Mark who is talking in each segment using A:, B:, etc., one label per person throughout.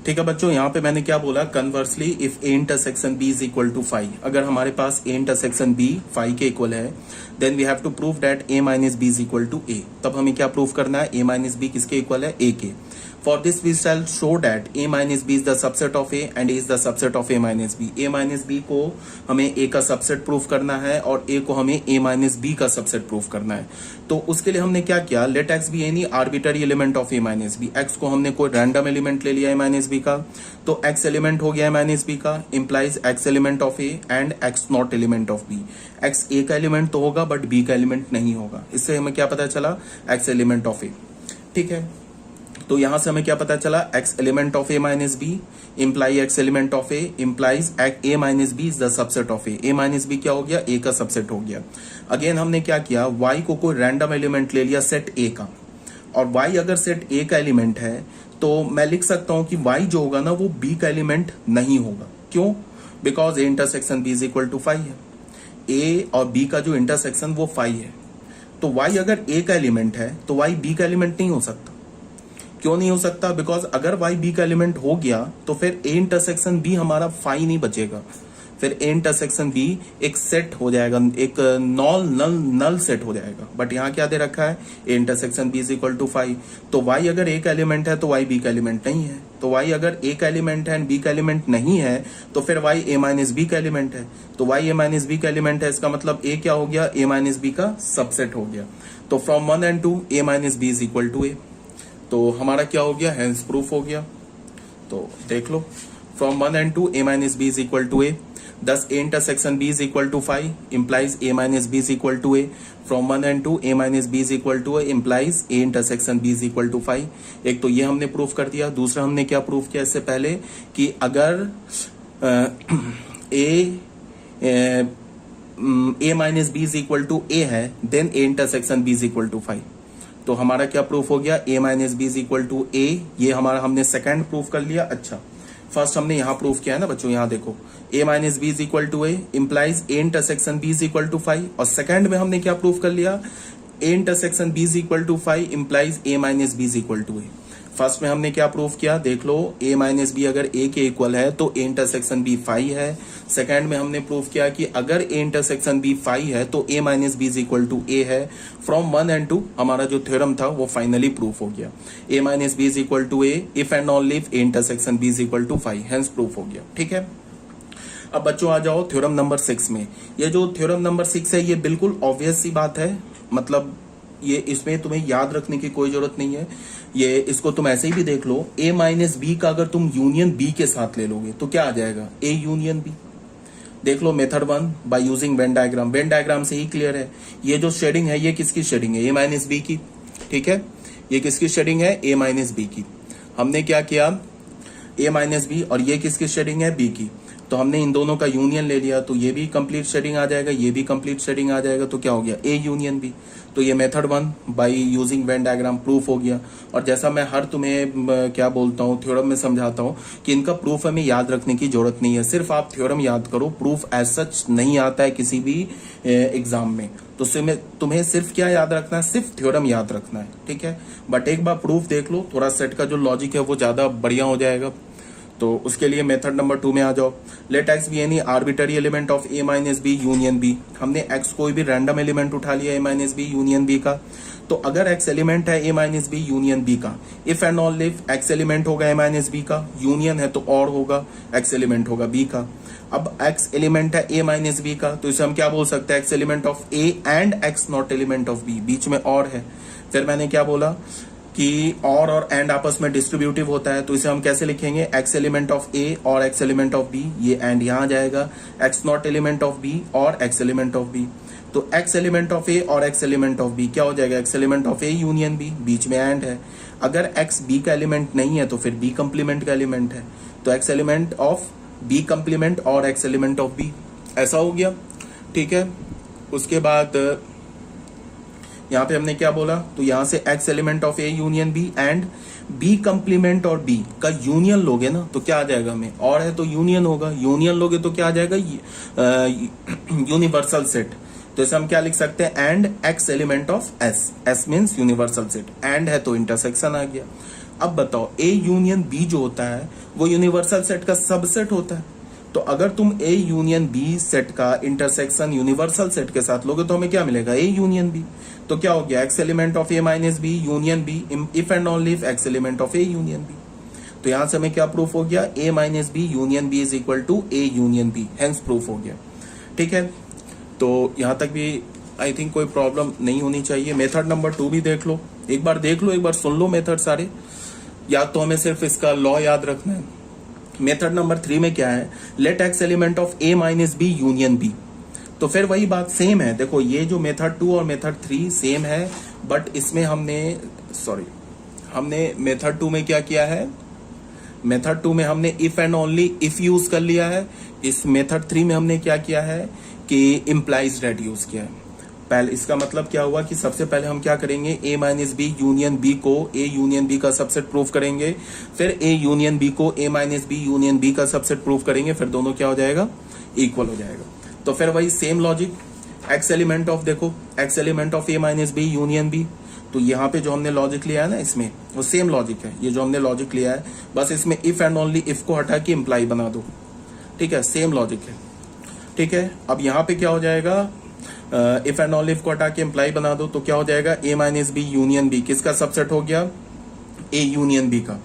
A: ठीक है बच्चों, यहाँ पे मैंने क्या बोला, conversely if A intersection B is equal to phi, अगर हमारे पास ए इंटरसेक्शन बी फाई के इक्वल है, then we have to prove that A minus B is equal to A. तब हमें क्या प्रूव करना है, ए माइनस बी किसके इक्वल है, ए के। For this we shall show that A minus B is the subset of A and A is the subset of A minus B. A minus B को हमें ए का subset prove करना है और A को हमें ए माइनस बी का subset prove करना है। तो उसके लिए हमने क्या किया, let x be any arbitrary element of A minus B. X को हमने कोई रैंडम एलिमेंट ले लिया ए माइनस बी का, तो एक्स एलिमेंट हो गया ए माइनस बी का, implies x element of A and x not element of B. X A का एलिमेंट तो होगा बट बी का एलिमेंट नहीं होगा। इससे हमें क्या पता चला, एक्स एलिमेंट ऑफ ए। ठीक है, तो यहां से हमें क्या पता चला, X element of A minus B imply X element of A implies A minus B is the subset of A. A minus B क्या हो गया, ए का सबसेट हो गया। अगेन हमने क्या किया, वाई को कोई रैंडम एलिमेंट ले लिया सेट ए का, और वाई अगर सेट ए का एलिमेंट है तो मैं लिख सकता हूं कि वाई जो होगा ना वो बी का एलिमेंट नहीं होगा। क्यों, because A intersection B is equal to phi है। ए और बी का जो इंटरसेक्शन वो फाई है, तो वाई अगर ए का एलिमेंट है तो वाई बी का एलिमेंट नहीं हो सकता। क्यों नहीं हो सकता, बिकॉज अगर वाई बी का एलिमेंट हो गया तो फिर ए इंटरसेक्शन बी हमारा फाई नहीं बचेगा, फिर ए इंटरसेक्शन बी एक सेट हो जाएगा, एक नल सेट हो जाएगा। बट यहाँ क्या दे रखा है, A intersection B is equal to phi. तो वाई अगर ए का एलिमेंट है तो वाई बी का एलिमेंट नहीं है, तो वाई अगर ए का एलिमेंट है एंड बी का एलिमेंट नहीं है तो फिर वाई ए माइनस बी का एलिमेंट है। तो वाई ए माइनस बी का एलिमेंट है, इसका मतलब ए क्या हो गया, ए माइनस बी का सबसेट हो गया। तो from 1 and 2 A minus B is equal to A, तो हमारा क्या हो गया, हेंस प्रूफ हो गया। तो देख लो, from 1 and 2 A minus B is equal to A, thus a intersection b is equal to phi implies a minus b is equal to a। from 1 and 2 a minus b is equal to a implies a intersection b is equal to phi। एक तो ये हमने proof कर दिया। दूसरा हमने क्या proof किया इससे पहले कि अगर a minus B is equal to a है then a intersection b is equal to phi। तो हमारा क्या प्रूफ हो गया, a minus B is equal to a। ये हमारा हमने सेकंड प्रूफ कर लिया। अच्छा, फर्स्ट हमने यहां प्रूफ किया है ना बच्चों, यहां देखो a minus B is equal to A implies a intersection b is equal to phi. और सेकंड में हमने क्या प्रूफ कर लिया, a intersection b is equal to phi implies a minus B is equal to A. First में हमने क्या proof किया, देख लो, a माइनस बी अगर a के इक्वल है तो a इंटरसेक्शन b फाई है। सेकंड में हमने प्रूफ किया कि अगर a इंटरसेक्शन b फाई है तो a minus B is equal to a है। फ्रॉम 1 and 2 हमारा जो थ्योरम था वो फाइनली प्रूफ हो गया, a minus B is equal to a if and only if a intersection b is equal to phi, hence proof हो गया। ठीक है, अब बच्चों आ जाओ थ्योरम नंबर 6 में। ये जो थ्योरम नंबर 6 है ये बिल्कुल ऑब्वियस सी बात है, मतलब ये इसमें तुम्हें याद रखने की कोई जरूरत नहीं है। ये इसको तुम ऐसे ही भी देख लो, a माइनस बी का अगर तुम यूनियन b के साथ ले लोगे तो क्या आ जाएगा, a यूनियन b। देख लो method 1 by using Venn diagram. Venn diagram से ही क्लियर है, ये जो शेडिंग है ये किसकी शेडिंग है, a माइनस बी की। ठीक है, ये किसकी शेडिंग है, a माइनस बी की। हमने क्या किया, a माइनस बी, और ये किसकी शेडिंग है, b की। तो हमने इन दोनों का यूनियन ले लिया, तो ये भी कंप्लीट शेडिंग आ जाएगा, ये भी कंप्लीट शेडिंग आ जाएगा, तो क्या हो गया, a यूनियन b। तो ये method 1 by using Venn diagram proof हो गया। और जैसा मैं हर तुम्हें क्या बोलता हूँ थ्योरम में समझाता हूँ कि इनका प्रूफ हमें याद रखने की जरूरत नहीं है, सिर्फ आप थ्योरम याद करो, प्रूफ एज सच नहीं आता है किसी भी एग्जाम में। तो तुम्हें सिर्फ क्या याद रखना है, सिर्फ थ्योरम याद रखना है। ठीक है, बट एक बार प्रूफ देख लो, थोड़ा सेट का जो लॉजिक है वो ज्यादा बढ़िया हो जाएगा। तो उसके लिए मेथड नंबर 2 में आ जाओ। Let x be any arbitrary element of A minus B union B. हमने एक्स कोई भी रैंडम एलिमेंट उठा लिया A minus B union B का। तो अगर एक्स एलिमेंट है A minus B union B का, if and all if x element होगा ए माइनस बी का, यूनियन है तो और होगा, एक्स एलिमेंट होगा बी का। अब एक्स एलिमेंट है ए माइनस बी का, तो इसे हम क्या बोल सकते हैं, x element of A and x not element of B, बीच में और है। फिर मैंने क्या बोला कि और एंड आपस में डिस्ट्रीब्यूटिव होता है, तो इसे हम कैसे लिखेंगे, एक्स एलिमेंट ऑफ ए और एक्स एलिमेंट ऑफ बी, ये एंड यहां जाएगा, x not element of B और एक्स एलिमेंट ऑफ बी। तो एक्स एलिमेंट ऑफ ए और एक्स एलिमेंट ऑफ बी क्या हो जाएगा, x element of A union B, बीच में एंड है। अगर एक्स बी का एलिमेंट नहीं है तो फिर बी कंप्लीमेंट का एलिमेंट है, तो x element of B complement और एक्स एलिमेंट ऑफ बी, ऐसा हो गया। ठीक है, उसके बाद यहाँ पे हमने क्या बोला, तो यहां से x element of A union B and B complement और बी का यूनियन लोगे ना तो क्या आ जाएगा, हमें और है तो यूनियन होगा, यूनियन लोगे तो क्या आ जाएगा, यूनिवर्सल सेट। तो इसे हम क्या लिख सकते हैं, and x element of S, S means universal set, and है तो इंटरसेक्शन आ गया। अब बताओ ए यूनियन बी जो होता है वो यूनिवर्सल सेट का सबसेट होता है। तो अगर तुम ए यूनियन बी सेट का इंटरसेक्शन यूनिवर्सल सेट के साथ लोगे तो हमें क्या मिलेगा, ए यूनियन बी। तो क्या हो गया, x element of A minus B union B if and only if x element of A union B. तो यहां से हमें क्या प्रूफ हो गया, A minus B union B is equal to A union B, hence proof हो गया। ठीक है, तो यहां तक भी आई थिंक कोई प्रॉब्लम नहीं होनी चाहिए। मेथड नंबर 2 भी देख लो, एक बार देख लो, एक बार सुन लो मेथड सारे, या तो हमें सिर्फ इसका लॉ याद रखना है। मेथड नंबर 3 में क्या है, let x element of A minus B union B. तो फिर वही बात सेम है, देखो ये जो मेथड 2 और मेथड 3 सेम है, बट इसमें हमने मेथड 2 में क्या किया है, मेथड 2 में हमने if and only if use कर लिया है। इस मेथड 3 में हमने क्या किया है कि इम्प्लाइज डेट यूज किया है। पहले इसका मतलब क्या हुआ कि सबसे पहले हम क्या करेंगे, ए माइनस बी यूनियन बी को ए यूनियन बी का सबसेट प्रूफ करेंगे, फिर ए यूनियन बी को ए माइनस बी यूनियन बी का सबसेट प्रूफ करेंगे, फिर दोनों क्या हो जाएगा, इक्वल हो जाएगा। तो फिर वही same logic, x element of, देखो x element of A minus B union B, तो यहाँ पे जो हमने लॉजिक लिया है ना इसमें वो सेम लॉजिक है, ये जो हमने लॉजिक लिया है, बस इसमें इफ एंड ओनली इफ को हटा के इम्प्लाई बना दो। ठीक है, सेम लॉजिक है। ठीक है, अब यहाँ पे क्या हो जाएगा, इफ एंड ओनली इफ को हटा के इम्प्लाई बना दो, तो क्या हो जाएगा, ए माइनस बी यूनियन बी किसका सबसेट हो गया, ए यूनियन बी का।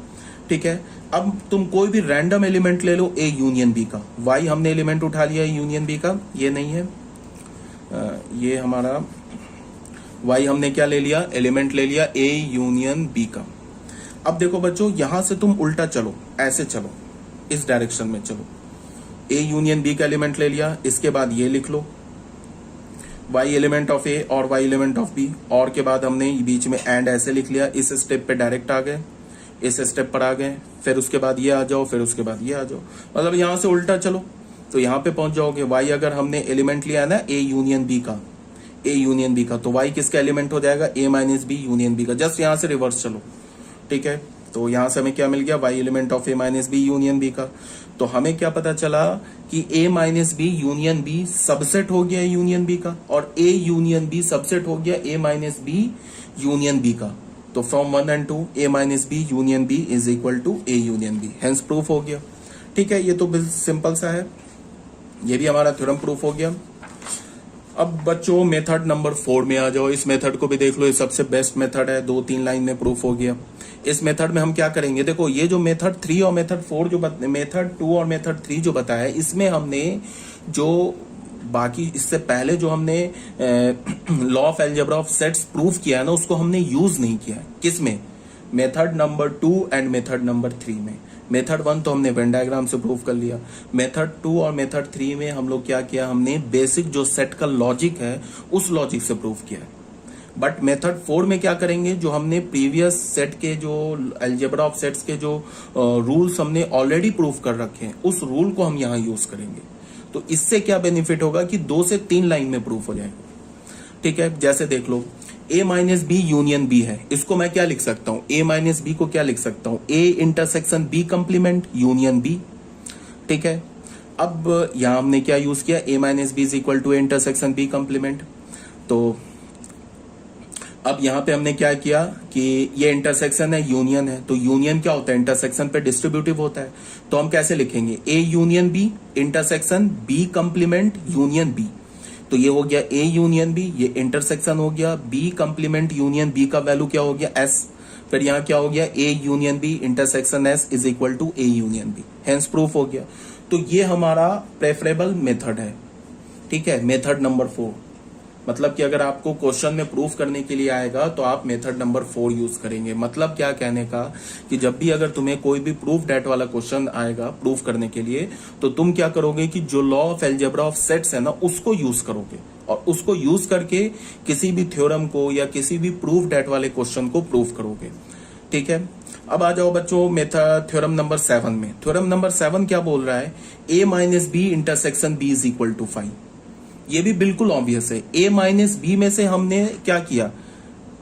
A: ठीक है, अब तुम कोई भी रैंडम एलिमेंट ले लो ए यूनियन बी का, वाई हमने एलिमेंट उठा लिया यूनियन बी का, ये नहीं है, ये हमारा वाई हमने क्या ले लिया, एलिमेंट ले लिया ए यूनियन बी का। अब देखो बच्चों, यहां से तुम उल्टा चलो, ऐसे चलो, इस डायरेक्शन में चलो, ए यूनियन बी का एलिमेंट ले लिया, इसके बाद ये लिख लो वाई एलिमेंट ऑफ ए और वाई एलिमेंट ऑफ बी, और के बाद हमने बीच में एंड ऐसे लिख लिया, इस स्टेप पे डायरेक्ट आ गए, इस स्टेप पर आ गए, फिर उसके बाद ये आ जाओ, फिर उसके बाद ये आ जाओ, मतलब यहां से उल्टा चलो तो यहां पे पहुंच जाओगे। वाई अगर हमने एलिमेंट लिया है ना ए यूनियन बी का, ए यूनियन बी का, तो वाई किसका एलिमेंट हो जाएगा, ए माइनस बी यूनियन बी का। जस्ट यहां से रिवर्स चलो। ठीक है, तो यहां से हमें क्या मिल गया, y element of A minus B union B का। तो हमें क्या पता चला कि A minus B union B subset हो गया यूनियन बी का, और ए यूनियन बी सबसेट हो गया A minus B union B का। तो from 1 and 2 A minus B union B is equal to A union B, hence proof हो गया। ठीक है, ये तो सिंपल सा है, ये भी हमारा थ्योरम प्रूफ हो गया। अब बच्चों मेथड नंबर 4 में आ जाओ, इस मेथड को भी देख लो, ये सबसे बेस्ट मेथड है, 2-3 लाइन में प्रूफ हो गया। इस मेथड में हम क्या करेंगे, देखो ये जो मेथड 3 और मेथड 4 जो मेथड 2 और मेथड 3 जो बताया है, इसमें हमने जो बाकी इससे पहले जो हमने law of algebra of sets proof किया है ना, उसको हमने यूज नहीं किया है। किसमें, method number 2 and method number 3 में। मेथड 1 तो हमने वेन डायग्राम से प्रूव कर लिया, मेथड 2 और मेथड 3 में हम लोग क्या किया, हमने बेसिक जो सेट का लॉजिक है उस लॉजिक से प्रूव किया है। बट मेथड 4 में क्या करेंगे, जो हमने प्रीवियस सेट के जो अलजेब्रा ऑफ सेट्स के जो रूल्स हमने ऑलरेडी प्रूव कर रखे हैं, उस रूल को हम यहाँ यूज करेंगे। तो इससे क्या बेनिफिट होगा कि 2 से 3 लाइन में प्रूफ हो जाएगा। ठीक है, जैसे देख लो ए माइनस बी यूनियन बी है, इसको मैं क्या लिख सकता हूं, ए माइनस बी को क्या लिख सकता हूं, A intersection B complement union B. ठीक है, अब यहां हमने क्या यूज किया, A minus B is equal to A intersection B complement. तो अब यहां पे हमने क्या किया कि ये इंटरसेक्शन है, यूनियन है, तो यूनियन क्या होता है, इंटरसेक्शन पे डिस्ट्रीब्यूटिव होता है। तो हम कैसे लिखेंगे, A union B intersection B complement union B. तो ये हो गया ए यूनियन बी, ये इंटरसेक्शन हो गया, बी कंप्लीमेंट यूनियन बी का वैल्यू क्या हो गया, एस। फिर यहाँ क्या हो गया, A union B intersection S is equal to A union B, hence proof हो गया। तो ये हमारा प्रेफरेबल मेथड है। ठीक है, मेथड नंबर 4, मतलब कि अगर आपको क्वेश्चन में प्रूफ करने के लिए आएगा तो आप मेथड नंबर 4 यूज करेंगे। मतलब क्या कहने का कि जब भी अगर तुम्हें कोई भी प्रूफ डेट वाला क्वेश्चन आएगा प्रूफ करने के लिए, तो तुम क्या करोगे कि जो law of algebra of sets है ना, उसको यूज करोगे, और उसको यूज करके किसी भी थ्योरम को या किसी भी प्रूफ डेट वाले क्वेश्चन को प्रूफ करोगे। ठीक है, अब आ जाओ बच्चों मेथड थ्योरम नंबर 7 में। थ्योरम नंबर 7 क्या बोल रहा है, A minus B intersection B is equal to 5। ये भी बिल्कुल ऑब्वियस है। ए माइनस बी में से हमने क्या किया,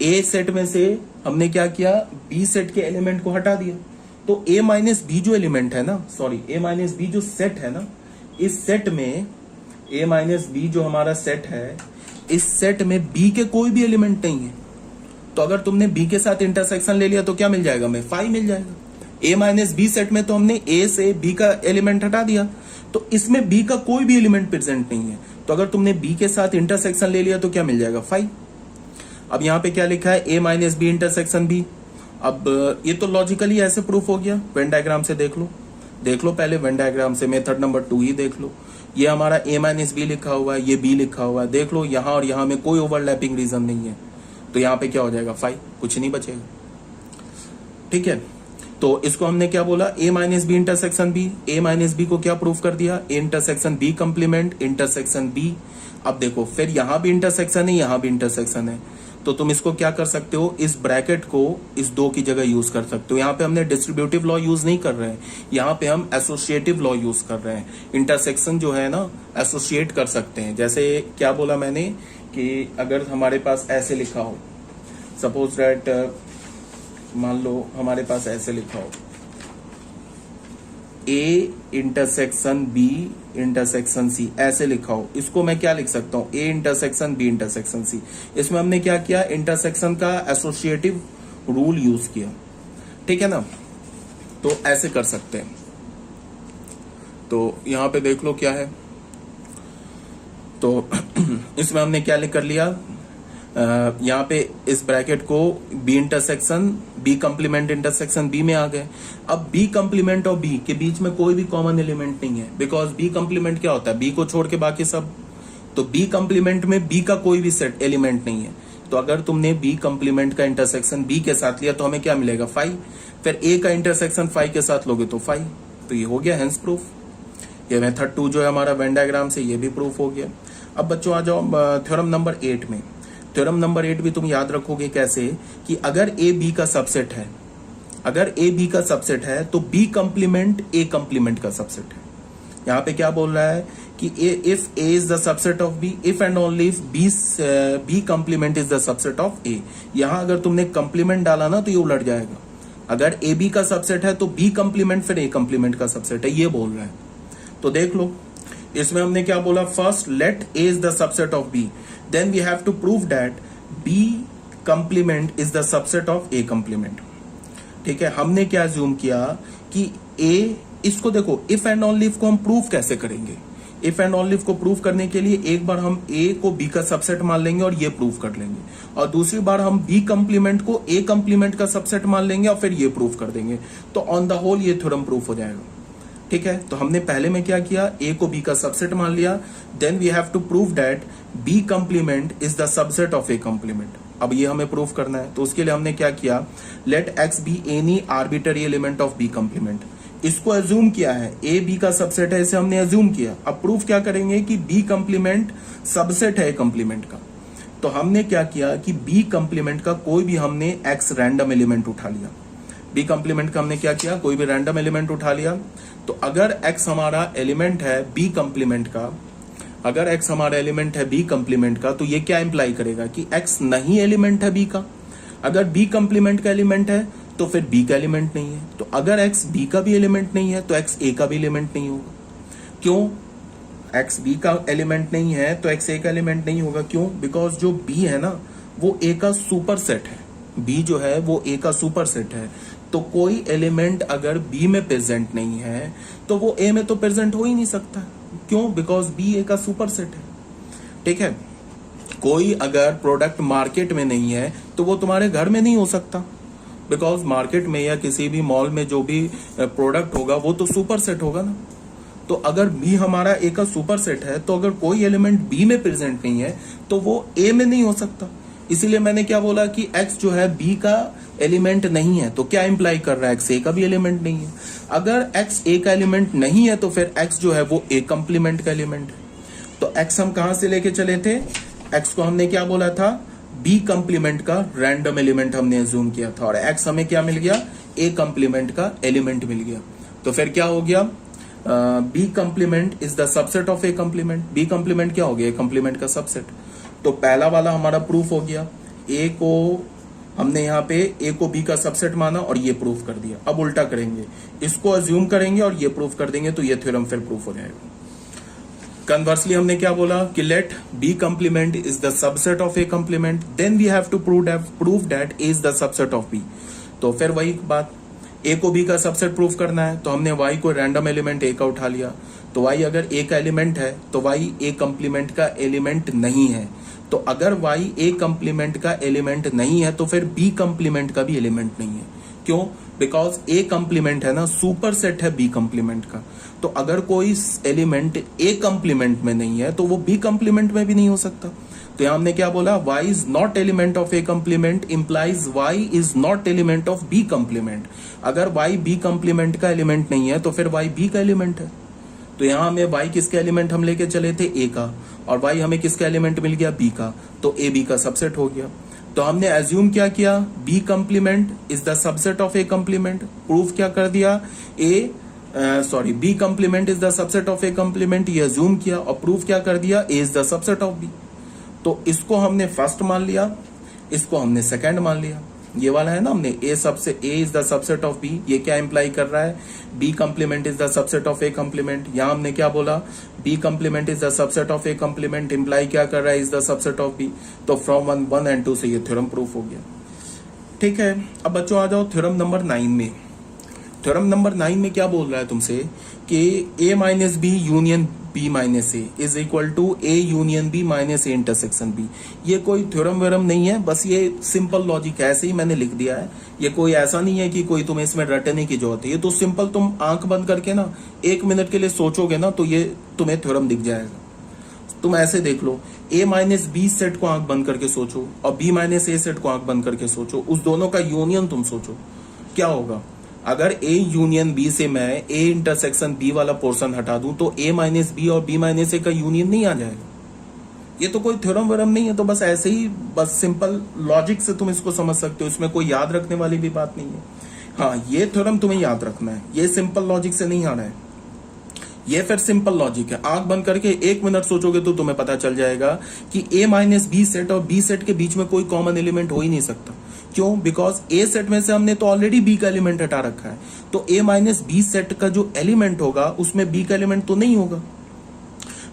A: ए सेट में से हमने क्या किया, बी सेट के एलिमेंट को हटा दिया। तो ए माइनस बी जो एलिमेंट है ना, सॉरी ए माइनस बी जो सेट है ना, इस सेट में ए माइनस बी जो हमारा सेट है, इस सेट में बी के कोई भी एलिमेंट नहीं है। तो अगर तुमने बी के साथ इंटरसेक्शन ले लिया तो क्या मिल जाएगा, हमें 5 मिल जाएगा। ए माइनस बी सेट में तो हमने ए से बी का एलिमेंट हटा दिया, तो इसमें बी का कोई भी एलिमेंट प्रेजेंट नहीं है, तो अगर तुमने बी के साथ इंटरसेक्शन ले लिया तो क्या मिल जाएगा, 5। अब यहाँ पे क्या लिखा है, A minus B intersection B. अब ये तो लॉजिकली ऐसे प्रूफ हो गया, वेन डायग्राम से देख लो पहले, वेन डायग्राम से मेथड नंबर 2 ही देख लो। ये हमारा ए माइनस बी लिखा हुआ है, ये बी लिखा हुआ है, देख लो यहाँ और यहाँ में कोई ओवरलैपिंग रीजन नहीं है, तो यहाँ पे क्या हो जाएगा, 5, कुछ नहीं बचेगा। ठीक है, तो इसको हमने क्या बोला, A minus B intersection B. A minus B को क्या प्रूफ कर दिया, A intersection B complement intersection B. अब देखो फिर यहां भी इंटरसेक्शन है, यहां भी इंटरसेक्शन है, तो तुम इसको क्या कर सकते हो, इस ब्रैकेट को इस 2 की जगह यूज कर सकते हो। यहाँ पे हमने डिस्ट्रीब्यूटिव लॉ यूज नहीं कर रहे हैं, यहाँ पे हम एसोसिएटिव लॉ यूज कर रहे हैं। इंटरसेक्शन जो है ना एसोसिएट कर सकते हैं। जैसे क्या बोला मैंने कि अगर हमारे पास ऐसे लिखा हो, सपोज दैट मान लो हमारे पास ऐसे लिखा हो, A intersection B intersection C, ऐसे लिखा हो, इसको मैं क्या लिख सकता हूं, A intersection B intersection C. इसमें हमने क्या किया, इंटरसेक्शन का एसोसिएटिव रूल यूज किया। ठीक है ना, तो ऐसे कर सकते हैं। तो यहां पे देख लो क्या है, तो इसमें हमने क्या लिख कर लिया, यहाँ पे इस ब्रैकेट को B intersection B complement intersection B में आ गए। अब बी कंप्लीमेंट और बी के बीच में कोई भी कॉमन एलिमेंट नहीं है, बिकॉज बी कंप्लीमेंट क्या होता है, बी को छोड़ के बाकी सब, तो बी कंप्लीमेंट में बी का कोई भी सेट एलिमेंट नहीं है। तो अगर तुमने बी कंप्लीमेंट का इंटरसेक्शन बी के साथ लिया तो हमें क्या मिलेगा, 5। फिर ए का इंटरसेक्शन 5 के साथ लोगे तो 5, तो ये हो गया हेंस प्रूफ। ये मेथड 2 जो है हमारा वेन डायग्राम से, ये भी प्रूफ हो गया। अब बच्चों आ जाओ थ्योरम नंबर 8 में। थ्योरम नंबर 8 भी तुम याद रखोगे कैसे, कि अगर ए बी का सबसेट है, अगर ए बी का सबसेट है तो बी कंप्लीमेंट ए कंप्लीमेंट का सबसेट है। यहाँ पे क्या बोल रहा है कि if A is the subset of B, if and only if B complement is the subset of A. यहाँ अगर तुमने कंप्लीमेंट डाला ना तो ये उलट जाएगा। अगर ए बी का सबसेट है तो बी कंप्लीमेंट फिर ए कंप्लीमेंट का सबसेट है, ये बोल रहा है। तो देख लो इसमें हमने क्या बोला, first let A is the subset of B, then we have to prove that B complement is the subset of A complement। ठीक है, हमने क्या अज्यूम किया कि A, इसको देखो इफ एंड ऑनली इफ को हम प्रूफ कैसे करेंगे। इफ एंड ऑनली इफ को प्रूफ करने के लिए एक बार हम A को B का सबसेट मान लेंगे और ये प्रूफ कर लेंगे, और दूसरी बार हम B कंप्लीमेंट को A कंप्लीमेंट का सबसेट मान लेंगे और फिर ये प्रूफ कर देंगे। तो ऑन द होल ये थ्योरम प्रूफ हो जाएगा। ठीक है, तो हमने पहले में क्या किया, ए को बी का सबसेट मान लिया, then we have to prove that B complement is the subset of A complement. अब ये हमें प्रूफ करना है, तो उसके लिए हमने क्या किया, let x be any arbitrary element of B complement. इसको एज्यूम किया है, ए बी का सबसेट है, इसे हमने एज्यूम किया। अब प्रूफ क्या करेंगे कि बी कंप्लीमेंट सबसेट है ए कंप्लीमेंट का। तो हमने क्या किया कि बी कंप्लीमेंट का कोई भी हमने एक्स रैंडम एलिमेंट उठा लिया। बी कंप्लीमेंट का हमने क्या किया, कोई भी रैंडम एलिमेंट उठा लिया। तो अगर x हमारा एलिमेंट है बी कंप्लीमेंट का, अगर x हमारा एलिमेंट है बी कंप्लीमेंट का, तो ये क्या इंप्लाई करेगा कि x नहीं एलिमेंट है बी का। अगर बी कंप्लीमेंट का एलिमेंट है तो फिर बी का एलिमेंट नहीं है। तो अगर x बी का भी एलिमेंट नहीं है तो x a का भी एलिमेंट नहीं होगा। क्यों, x बी का एलिमेंट नहीं है तो x a का एलिमेंट नहीं होगा। क्यों, बिकॉज जो b है ना वो a का सुपर सेट है। b जो है वो a का सुपर सेट है, तो कोई एलिमेंट अगर B में प्रेजेंट नहीं है तो वो A में तो प्रेजेंट हो ही नहीं सकता। क्यों, बिकॉज B A का सुपर सेट है। ठीक है, कोई अगर प्रोडक्ट मार्केट में नहीं है तो वो तुम्हारे घर में नहीं हो सकता, बिकॉज मार्केट में या किसी भी मॉल में जो भी प्रोडक्ट होगा वो तो सुपर सेट होगा ना। तो अगर B हमारा A का सुपर सेट है तो अगर कोई एलिमेंट B में प्रेजेंट नहीं है तो वो A में नहीं हो सकता। इसीलिए मैंने क्या बोला कि x जो है B का एलिमेंट नहीं है, तो क्या इंप्लाई कर रहा है, x A का भी एलिमेंट नहीं है। अगर x A का एलिमेंट नहीं है तो फिर x जो है वो A कंप्लीमेंट का एलिमेंट है। तो x हम कहां से लेके चले थे, x को हमने क्या बोला था, B कंप्लीमेंट का रैंडम एलिमेंट हमने अज्यूम किया था, और x हमें क्या मिल गया, A कंप्लीमेंट का एलिमेंट मिल गया। तो फिर क्या हो गया, B complement is the subset of A complement. B complement क्या हो गया, A कंप्लीमेंट का सबसेट। तो पहला वाला हमारा प्रूफ हो गया, A को हमने यहाँ पे A को B का सबसेट माना और ये प्रूफ कर दिया। अब उल्टा करेंगे, इसको अज्यूम करेंगे और ये प्रूफ कर देंगे, तो ये थ्योरम फिर प्रूफ हो जाएगा। कन्वर्सली हमने क्या बोला कि let B complement is the subset of A complement, then we have to prove that A is the subset of B. तो फिर वही बात, ए को बी का सबसेट प्रूव करना है, तो हमने वाई को रैंडम एलिमेंट ए का उठा लिया। तो वाई अगर ए का एलिमेंट है तो वाई ए कंप्लीमेंट का एलिमेंट नहीं है। तो अगर वाई ए कंप्लीमेंट का एलिमेंट नहीं है तो फिर बी कंप्लीमेंट का भी एलिमेंट नहीं है। क्यों? बिकॉज ए कंप्लीमेंट है ना, सुपर सेट है बी कंप्लीमेंट का। तो अगर कोई एलिमेंट ए कंप्लीमेंट में नहीं है तो वो बी कंप्लीमेंट में भी नहीं हो सकता। तो यहां हमने क्या बोला, y is not element of A complement implies y is not element of B complement. अगर y बी कंप्लीमेंट का एलिमेंट नहीं है तो फिर y बी का एलिमेंट है। तो यहां हमें y किसका एलिमेंट हम लेके चले थे, a का, और y हमें किसका एलिमेंट मिल गया, b का। तो a b का सबसेट हो गया। तो हमने एज्यूम क्या किया, B complement is the subset of A complement. Proof क्या कर दिया, B complement is the subset of A complement, ये एज्यूम किया, और प्रूफ क्या कर दिया, A is the subset of B. तो इसको हमने फर्स्ट मान लिया, इसको हमने सेकंड मान लिया। ये वाला है ना, हमने A is the subset of B, ये क्या इंप्लाई कर रहा है, B complement is the subset of A complement. यहां हमने क्या बोला, B complement is the subset of A complement imply क्या कर रहा है, is the subset of B. तो फ्रॉम 1 एंड 2 से ये थ्योरम प्रूफ हो गया। ठीक है, अब बच्चों आ जाओ थ्योरम नंबर 9 में। थ्योरम नंबर 9 में क्या बोल रहा है तुमसे कि a minus B union b minus A is equal to a union b minus A intersection b। ये कोई थ्योरम वेरम नहीं है, बस ये सिंपल लॉजिक है, ऐसे ही मैंने लिख दिया है। ये कोई ऐसा नहीं है कि कोई तुम्हें इसमें रटने की जरूरत है। ये तो सिंपल, तुम आंख बंद करके ना 1 मिनट के लिए सोचोगे ना तो ये तुम्हें थ्योरम दिख जाएगा। तुम ऐसे देख लो, a माइनस बी सेट को आंख बंद करके सोचो और b माइनस ए सेट को आंख बंद करके सोचो, उस दोनों का यूनियन तुम सोचो क्या होगा। अगर a यूनियन b से मैं a इंटरसेक्शन b वाला पोर्शन हटा दूं तो a माइनस बी और b माइनस ए का यूनियन नहीं आ जाएगा। ये तो कोई थ्योरम वरम नहीं है, तो बस ऐसे ही, बस सिंपल लॉजिक से तुम इसको समझ सकते हो, इसमें कोई याद रखने वाली भी बात नहीं है। हाँ, ये थ्योरम तुम्हें याद रखना है, ये सिंपल लॉजिक से नहीं आना है, ये फिर सिंपल लॉजिक है। आंख बंद करके 1 मिनट सोचोगे तो तुम्हें पता चल जाएगा कि a माइनस बी सेट और b सेट के बीच में कोई कॉमन एलिमेंट हो ही नहीं सकता। क्यों? बिकॉज ए सेट में से हमने तो ऑलरेडी बी का एलिमेंट हटा रखा है, तो ए माइनस बी सेट का जो एलिमेंट होगा उसमें बी का एलिमेंट तो नहीं होगा।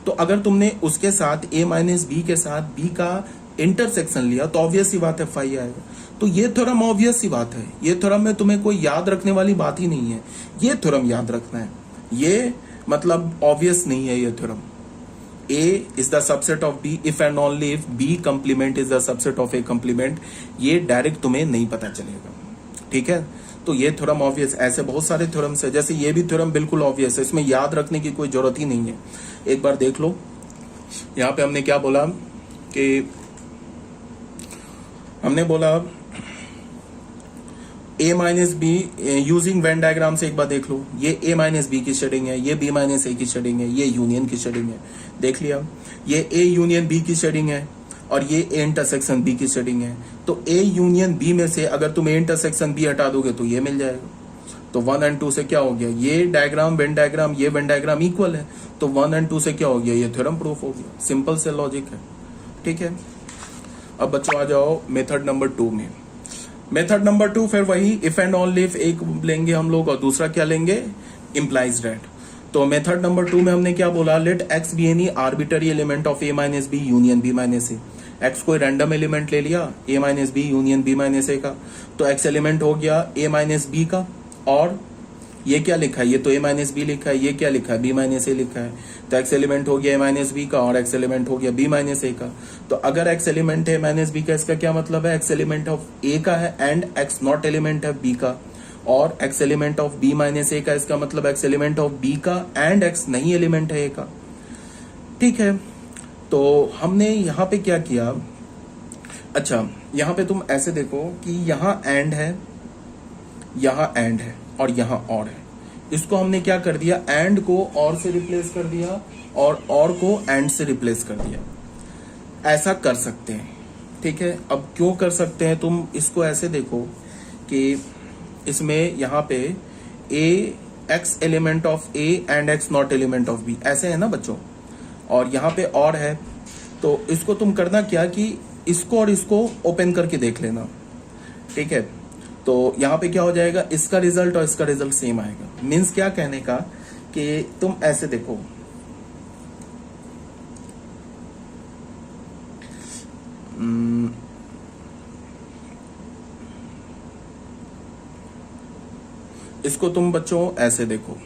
A: तो अगर तुमने उसके साथ ए माइनस बी के साथ बी का इंटरसेक्शन लिया तो ऑब्वियस सी बात है फाई आएगा। तो ये थ्योरम ऑब्वियस सी बात है, ये थ्योरम में तुम्हें कोई याद रखने वाली बात ही नहीं है, ये थ्योरम याद रखना है। ये मतलब ऑब्वियस नहीं है ये theorem. A is the subset of B if and only if B complement is the subset of A complement, ये डायरेक्ट तुम्हें नहीं पता चलेगा। ठीक है, तो ये थ्योरम ऑब्वियस, ऐसे बहुत सारे थ्योरम्स है, जैसे ये भी थ्योरम बिल्कुल ऑब्वियस है, इसमें याद रखने की कोई जरूरत ही नहीं है। एक बार देख लो, यहाँ पे हमने क्या बोला कि हमने बोला a minus be using Venn diagram से एक बार देख लो, ये a माइनस बी की शेडिंग है, ये b माइनस ए की शेडिंग है, ये यूनियन की शेडिंग है। देख लिया, ये a यूनियन b की शेडिंग है और ये a इंटरसेक्शन b की शेडिंग है। तो a यूनियन b में से अगर तुम a इंटरसेक्शन b हटा दोगे तो ये मिल जाएगा। तो 1 एंड 2 से क्या हो गया, ये डायग्राम वेन डायग्राम, ये वेन डायग्राम इक्वल है, तो 1 एंड 2 से क्या हो गया, ये थ्योरम प्रूफ हो गया। सिंपल से लॉजिक है। ठीक है, अब बच्चों आ जाओ मेथड नंबर 2 में। मेथड नंबर 2 फिर वही इफ एंड ओनली इफ एक लेंगे हम लोग और दूसरा क्या लेंगे, इम्प्लाइज दैट। तो मेथड नंबर 2 में हमने क्या बोला, let x be any arbitrary element of A minus B union B minus A. X कोई रैंडम एलिमेंट ले लिया A minus B union B minus A का, तो एक्स एलिमेंट हो गया ए माइनस बी का, और ये क्या लिखा है, ये तो ए माइनस बी लिखा है, ये क्या लिखा है, बी माइनस ए लिखा है। तो एक्स एलिमेंट हो गया ए माइनस बी का और एक्स एलिमेंट हो गया बी माइनस ए का। तो अगर एक्स एलिमेंट है माइनस बी का, इसका क्या मतलब है, एक्स एलिमेंट ऑफ ए का है एंड एक्स नॉट एलिमेंट है बी का, और x element of B minus A का, इसका मतलब एक्स एलिमेंट ऑफ बी का एंड एक्स नहीं एलिमेंट है ए का। ठीक है, तो हमने यहाँ पे क्या किया, अच्छा यहाँ पे तुम ऐसे देखो कि यहाँ एंड है, यहाँ एंड है और यहाँ और है। इसको हमने क्या कर दिया, एंड को और से रिप्लेस कर दिया और को एंड से रिप्लेस कर दिया। ऐसा कर सकते हैं। ठीक है, अब क्यों कर सकते हैं, तुम इसको ऐसे देखो कि इसमें यहाँ पे A x element of A and x not element of B, ऐसे है ना बच्चों, और यहाँ पे और है। तो इसको तुम करना क्या कि इसको और इसको ओपन करके देख लेना। ठीक है, तो यहाँ पे क्या हो जाएगा, इसका रिजल्ट और इसका रिजल्ट सेम आएगा। मीन्स क्या कहने का कि तुम ऐसे देखो, इसको तुम बच्चों ऐसे देखो,